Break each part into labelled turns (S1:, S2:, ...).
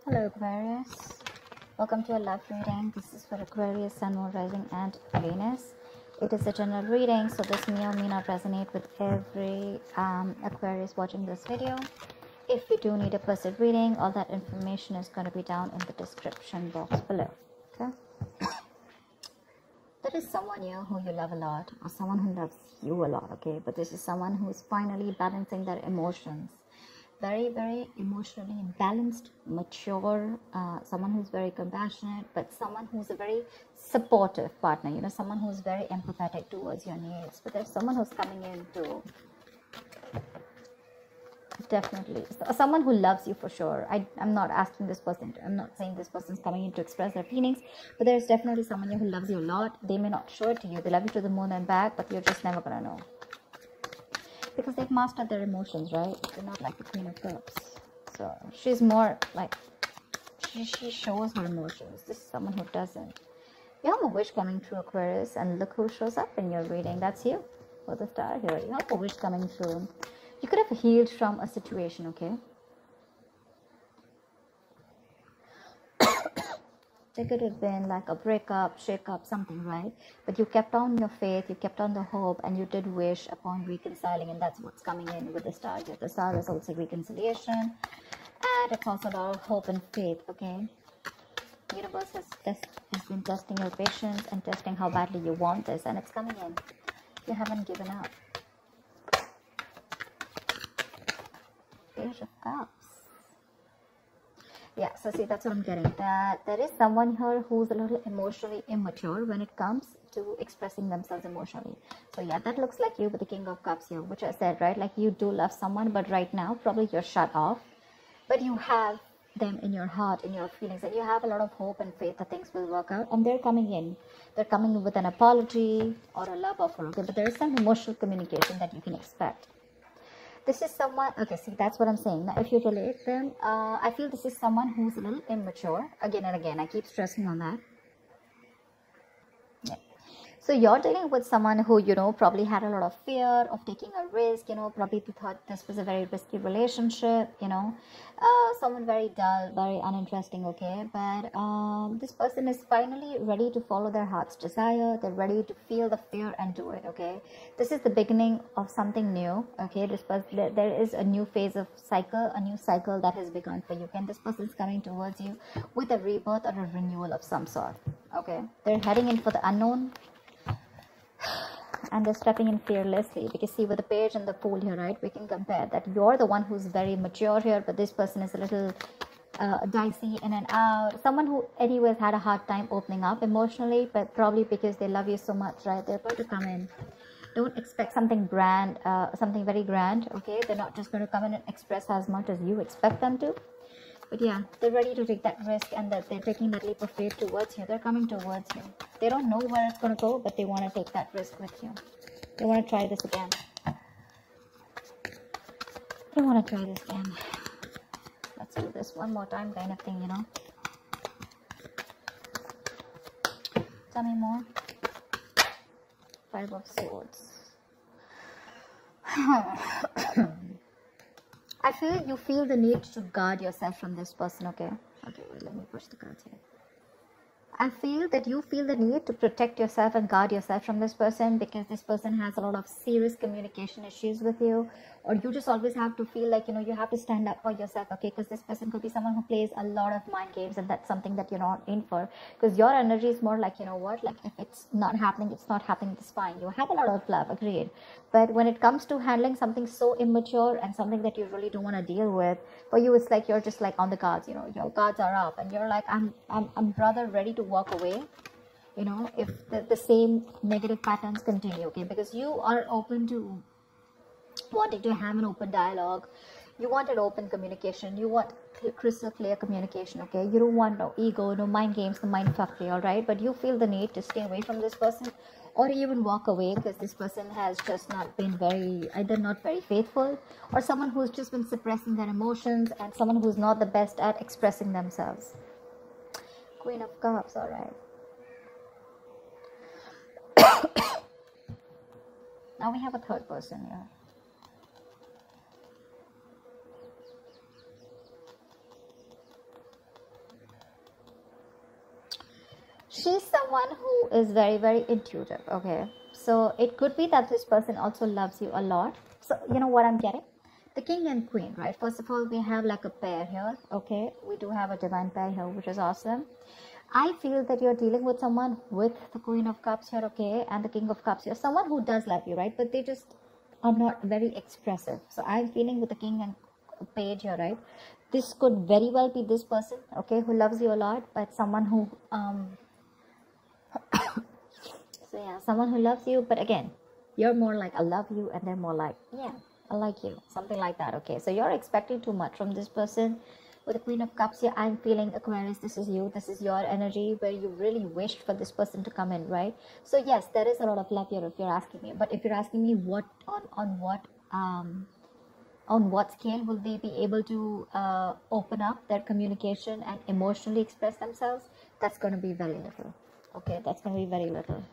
S1: Hello Aquarius, welcome to a love reading. This is for Aquarius, Sun, Moon, Rising and Venus. It is a general reading, so this may or may not resonate with every Aquarius watching this video. If you do need a personal reading, all that information is going to be down in the description box below. Okay, there is someone here who you love a lot, or someone who loves you a lot, okay, but this is someone who is finally balancing their emotions. Very emotionally balanced, mature, someone who's very compassionate, but someone who's a very supportive partner, you know, someone who's very empathetic towards your needs. But there's someone who's coming in to definitely, someone who loves you for sure. I'm not asking this person, I'm not saying this person's coming in to express their feelings, but there's definitely someone here who loves you a lot. They may not show it to you, they love you to the moon and back, but you're just never gonna know, because they've mastered their emotions, right? They're not like the Queen of Cups. So she's more like, she shows her emotions. This is someone who doesn't. You have a wish coming through, Aquarius, and look who shows up in your reading. That's you, with the star here. You have a wish coming through. You could have healed from a situation, okay? There could have been like a breakup, shake-up, something, right? But you kept on your faith, you kept on the hope, and you did wish upon reconciling, and that's what's coming in with the star. The star is also reconciliation, and it's also a lot of hope and faith, okay? The universe has been testing your patience and testing how badly you want this, and it's coming in. You haven't given up. Page of Cups. Yeah, so see, that's what I'm getting, that there is someone here who's a little emotionally immature when it comes to expressing themselves emotionally. So yeah, that looks like you with the King of Cups here, which I said, right? Like, you do love someone, but right now probably you're shut off, but you have them in your heart, in your feelings, and you have a lot of hope and faith that things will work out, and they're coming in with an apology or a love offer, okay? But there is some emotional communication that you can expect. This is someone, okay, see, that's what I'm saying. Now, if you relate them, I feel this is someone who's a little immature. Again and again, I keep stressing on that. Yeah. So you're dealing with someone who, you know, probably had a lot of fear of taking a risk, you know, probably thought this was a very risky relationship, you know, someone very dull, very uninteresting, okay? But this person is finally ready to follow their heart's desire. They're ready to feel the fear and do it, okay? This is the beginning of something new, okay? This person, there is a new phase of cycle, a new cycle that has begun for you, and this person is coming towards you with a rebirth or a renewal of some sort, okay? They're heading in for the unknown, and they're stepping in fearlessly, because see, with the page and the fool here, right, we can compare that you're the one who's very mature here, but this person is a little dicey in and out, someone who anyways had a hard time opening up emotionally, but probably because they love you so much, right? They're about to come in. Don't expect something grand, something very grand, okay? They're not just going to come in and express as much as you expect them to. But yeah, they're ready to take that risk, and that they're taking that leap of faith towards you. They're coming towards you. They don't know where it's going to go, but they want to take that risk with you. They want to try this again. They want to try this again. Let's do this one more time, kind of thing, you know. Tell me more. Five of Swords. I feel you feel the need to guard yourself from this person, okay? Okay, well, let me push the cards here. I feel that you feel the need to protect yourself and guard yourself from this person, because this person has a lot of serious communication issues with you, or you just always have to feel like, you know, you have to stand up for yourself, okay? Because this person could be someone who plays a lot of mind games, and that's something that you're not in for, because your energy is more like, you know what, like, if it's not happening, it's not happening, it's fine. You have a lot of love, agreed, but when it comes to handling something so immature and something that you really don't want to deal with, for you it's like you're just like on the guards, you know, your guards are up, and you're like, I'm rather ready to walk away, you know, if the same negative patterns continue, okay? Because you are open to wanting to have an open dialogue, you want an open communication, you want crystal clear communication, okay? You don't want no ego, no mind games, no mind fuckery, all right? But you feel the need to stay away from this person, or even walk away, because this person has just not been either not very faithful, or someone who's just been suppressing their emotions, and someone who's not the best at expressing themselves. Queen of Cups, all right. Now we have a third person here. She's someone who is very, very intuitive. Okay, so it could be that this person also loves you a lot. So you know what I'm getting? The king and queen, right? First of all, we have like a pair here. Okay, we do have a divine pair here, which is awesome. I feel that you're dealing with someone with the Queen of Cups here, okay, and the King of Cups here. Someone who does love you, right? But they just are not very expressive. So I'm feeling with the King and Page here, right? This could very well be this person, okay, who loves you a lot, but someone who so yeah, someone who loves you, but again, you're more like I love you, and they're more like, yeah, I like you, something like that. Okay, so you're expecting too much from this person. With the Queen of Cups here, I'm feeling, Aquarius, this is you, this is your energy where you really wished for this person to come in, right? So yes, there is a lot of love here if you're asking me. But if you're asking me what on what scale will they be able to open up their communication and emotionally express themselves, that's going to be very little. Okay, that's going to be very little.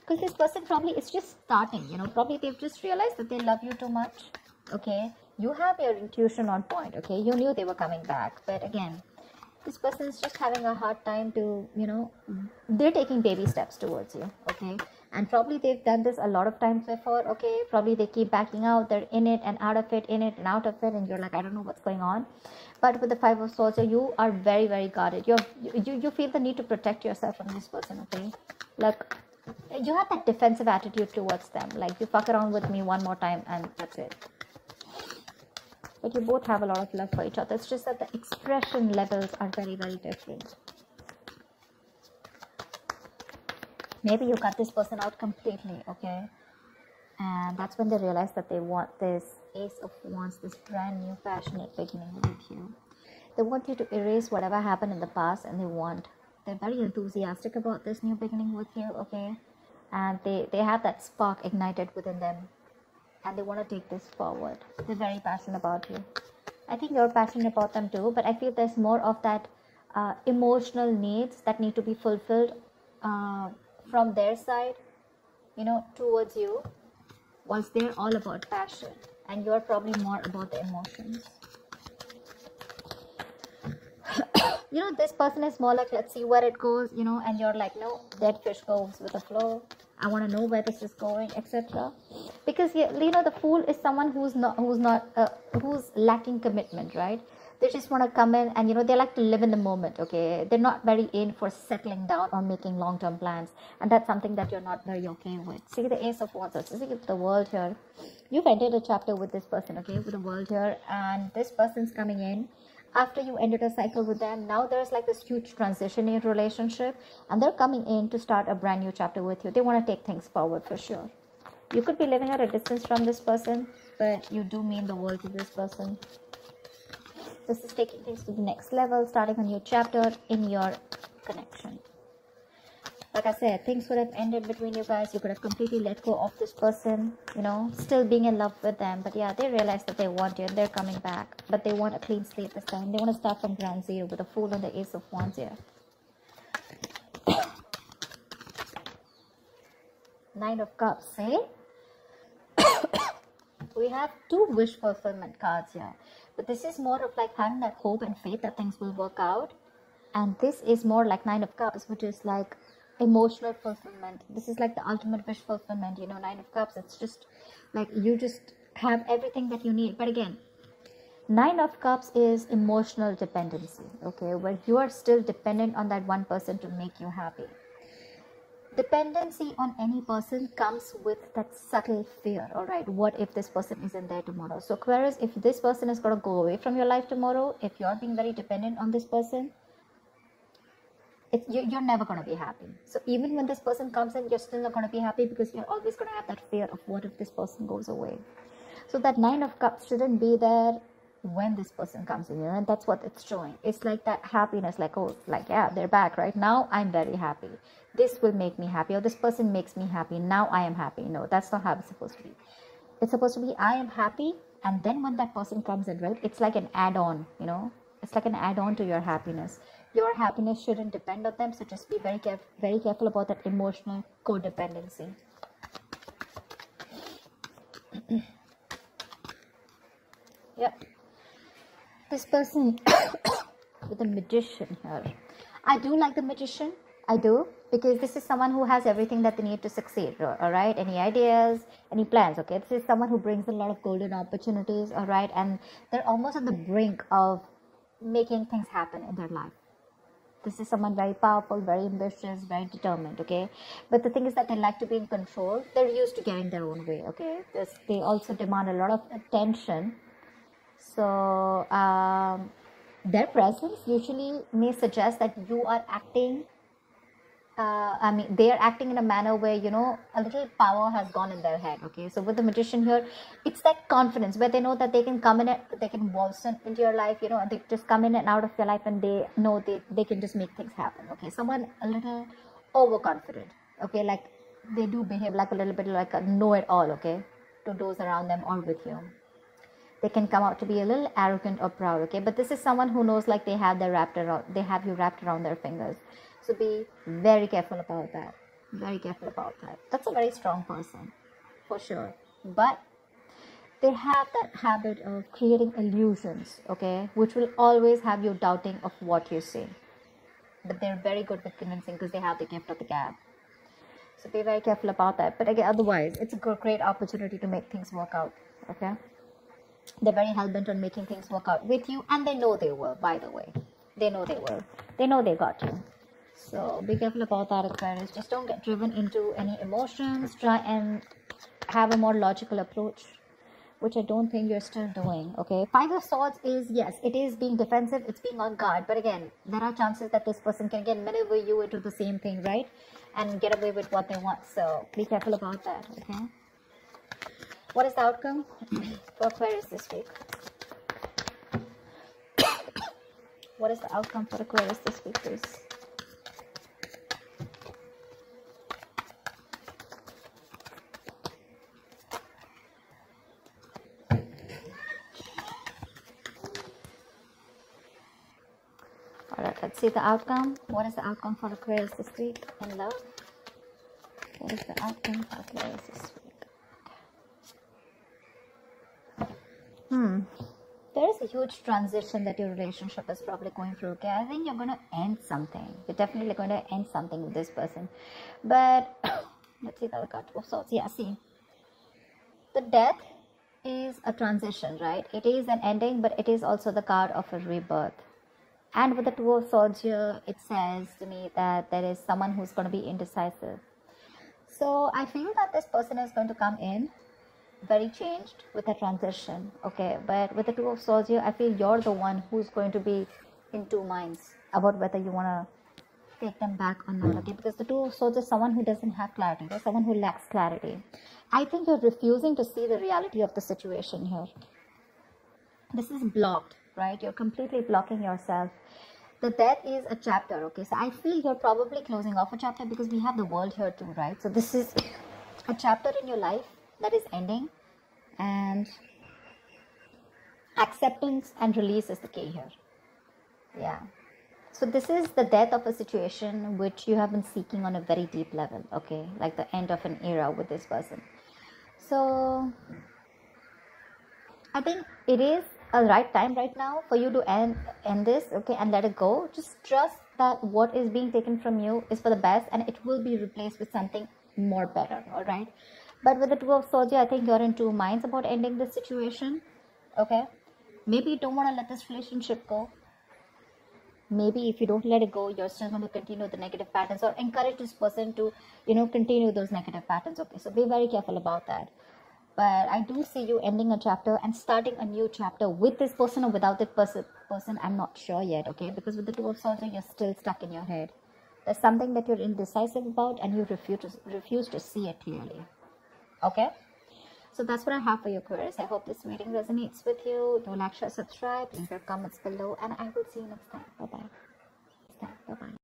S1: Because this person probably is just starting, probably they've just realized that they love you too much. Okay, you have your intuition on point. Okay, you knew they were coming back, but again, this person is just having a hard time to, they're taking baby steps towards you. Okay, and probably they've done this a lot of times before. Okay, probably they keep backing out, they're in it and out of it, in it and out of it, and you're like, I don't know what's going on. But with the Five of Swords, you are very, very guarded. You feel the need to protect yourself from this person. Okay, like you have that defensive attitude towards them, like you fuck around with me one more time and that's it. But you both have a lot of love for each other. It's just that the expression levels are very, very different. Maybe you cut this person out completely, okay? And that's when they realize that they want this Ace of Wands, this brand new passionate beginning with you. They want you to erase whatever happened in the past, and they're very enthusiastic about this new beginning with you, okay? And they have that spark ignited within them, and they want to take this forward. They're very passionate about you. I think you're passionate about them too, but I feel there's more of that emotional needs that need to be fulfilled from their side, towards you, whilst they're all about passion, and you're probably more about the emotions. This person is more like, let's see where it goes, and you're like, no, dead fish goes with the flow. I want to know where this is going, etc. Because the fool is someone who's lacking commitment, right? They just want to come in and they like to live in the moment. Okay, they're not very in for settling down or making long-term plans, and that's something that you're not very okay with. See the Ace of Wands, see the World here. You've ended a chapter with this person, okay, with the World here, and this person's coming in after you ended a cycle with them. Now there's like this huge transition in your relationship, and they're coming in to start a brand new chapter with you. They want to take things forward for sure. You could be living at a distance from this person, but you do mean the world to this person. This is taking things to the next level, starting a new chapter in your connection. Like I said, things would have ended between you guys. You could have completely let go of this person, still being in love with them. But yeah, they realize that they want you and they're coming back. But they want a clean slate this time. They want to start from ground zero with the Fool and the Ace of Wands here. Nine of Cups, eh? We have two wish fulfillment cards here. But this is more of like having that hope and faith that things will work out. And this is more like Nine of Cups, which is like emotional fulfillment. This is like the ultimate wish fulfillment, Nine of Cups. It's just like you just have everything that you need. But again, Nine of Cups is emotional dependency, okay, where you are still dependent on that one person to make you happy. Dependency on any person comes with that subtle fear. All right, what if this person isn't there tomorrow? So Aquarius, if this person is going to go away from your life tomorrow, if you're being very dependent on this person, you're never going to be happy. So even when this person comes in, you're still not going to be happy, because you're always going to have that fear of what if this person goes away. So that Nine of Cups shouldn't be there when this person comes in, and that's what it's showing. It's like that happiness, like, oh, like, yeah, they're back right now, I'm very happy, this will make me happy, or this person makes me happy, now I am happy. No, that's not how it's supposed to be. It's supposed to be, I am happy, and then when that person comes in, right, it's like an add-on, it's like an add-on to your happiness. Your happiness shouldn't depend on them, so just be very careful about that emotional codependency. Yep. This person with the Magician here. I do like the Magician, I do, because this is someone who has everything that they need to succeed. All right, any ideas, any plans? Okay, this is someone who brings a lot of golden opportunities. All right, and they're almost at the brink of making things happen in their life. This is someone very powerful, very ambitious, very determined. Okay, but the thing is that they like to be in control. They're used to getting their own way. Okay, they also demand a lot of attention. So their presence usually may suggest that you are acting. They are acting in a manner where, a little power has gone in their head. Okay, so with the magician here, it's that confidence where they know that they can come in, they can waltz into your life, and they just come in and out of your life, and they know they can just make things happen. Okay, someone a little overconfident. Okay, like they do behave like a little bit like a know-it-all. Okay, to those around them or with you. They can come out to be a little arrogant or proud. Okay, but this is someone who knows like they have you wrapped around their fingers. So be very careful about that. Very careful about that. That's a very strong person, for sure. But they have that habit of creating illusions, okay, which will always have you doubting of what you see. But they're very good with convincing because they have the gift of the gab. So be very careful about that. But again, otherwise, it's a great opportunity to make things work out, okay? They're very hell-bent on making things work out with you, and they know they will, by the way. They know they will. They know they got you. So be careful about that, Aquarius. Just don't get driven into any emotions. Try and have a more logical approach, which I don't think you're still doing. Okay, Five of Swords is, yes, it is being defensive, it's being on guard, but again, there are chances that this person can again maneuver you into the same thing, right, and get away with what they want. So be careful about that. Okay, what is the outcome for Aquarius this week? What is the outcome for Aquarius this week, please? Alright, let's see the outcome. What is the outcome for Aquarius this week in love? What is the outcome for Aquarius this week? There is a huge transition that your relationship is probably going through. Okay, I think you're going to end something. You're definitely going to end something with this person. But let's see the other card. Oh, so yeah, see, the death is a transition, right? It is an ending, but it is also the card of a rebirth. And with the Two of Swords here, it says to me that there is someone who's going to be indecisive. So I feel that this person is going to come in very changed with a transition. Okay, but with the Two of Swords here, I feel you're the one who's going to be in two minds about whether you want to take them back or not. Okay, because the Two of Swords is someone who doesn't have clarity. There's someone who lacks clarity. I think you're refusing to see the reality of the situation here. This is blocked, right? You're completely blocking yourself. The death is a chapter. Okay, so I feel you're probably closing off a chapter because we have the world here too, right? So this is a chapter in your life that is ending, and acceptance and release is the key here. Yeah, so this is the death of a situation which you have been seeking on a very deep level. Okay, like the end of an era with this person. So I think it is a right time right now for you to end this, okay, and let it go. Just trust that what is being taken from you is for the best, and it will be replaced with something more better. All right, but with the Two of Swords, I think you're in two minds about ending this situation. Okay, maybe you don't want to let this relationship go. Maybe if you don't let it go, you're still going to continue the negative patterns, or encourage this person to, continue those negative patterns. Okay, so be very careful about that. But I do see you ending a chapter and starting a new chapter with this person or without this person. I'm not sure yet, okay? Because with the Two of Swords, you're still stuck in your head. There's something that you're indecisive about, and you refuse to see it clearly. Okay? So that's what I have for you, Aquarius. I hope this reading resonates with you. Do like, share, subscribe, leave your comments below, and I will see you next time. Bye-bye. Bye-bye.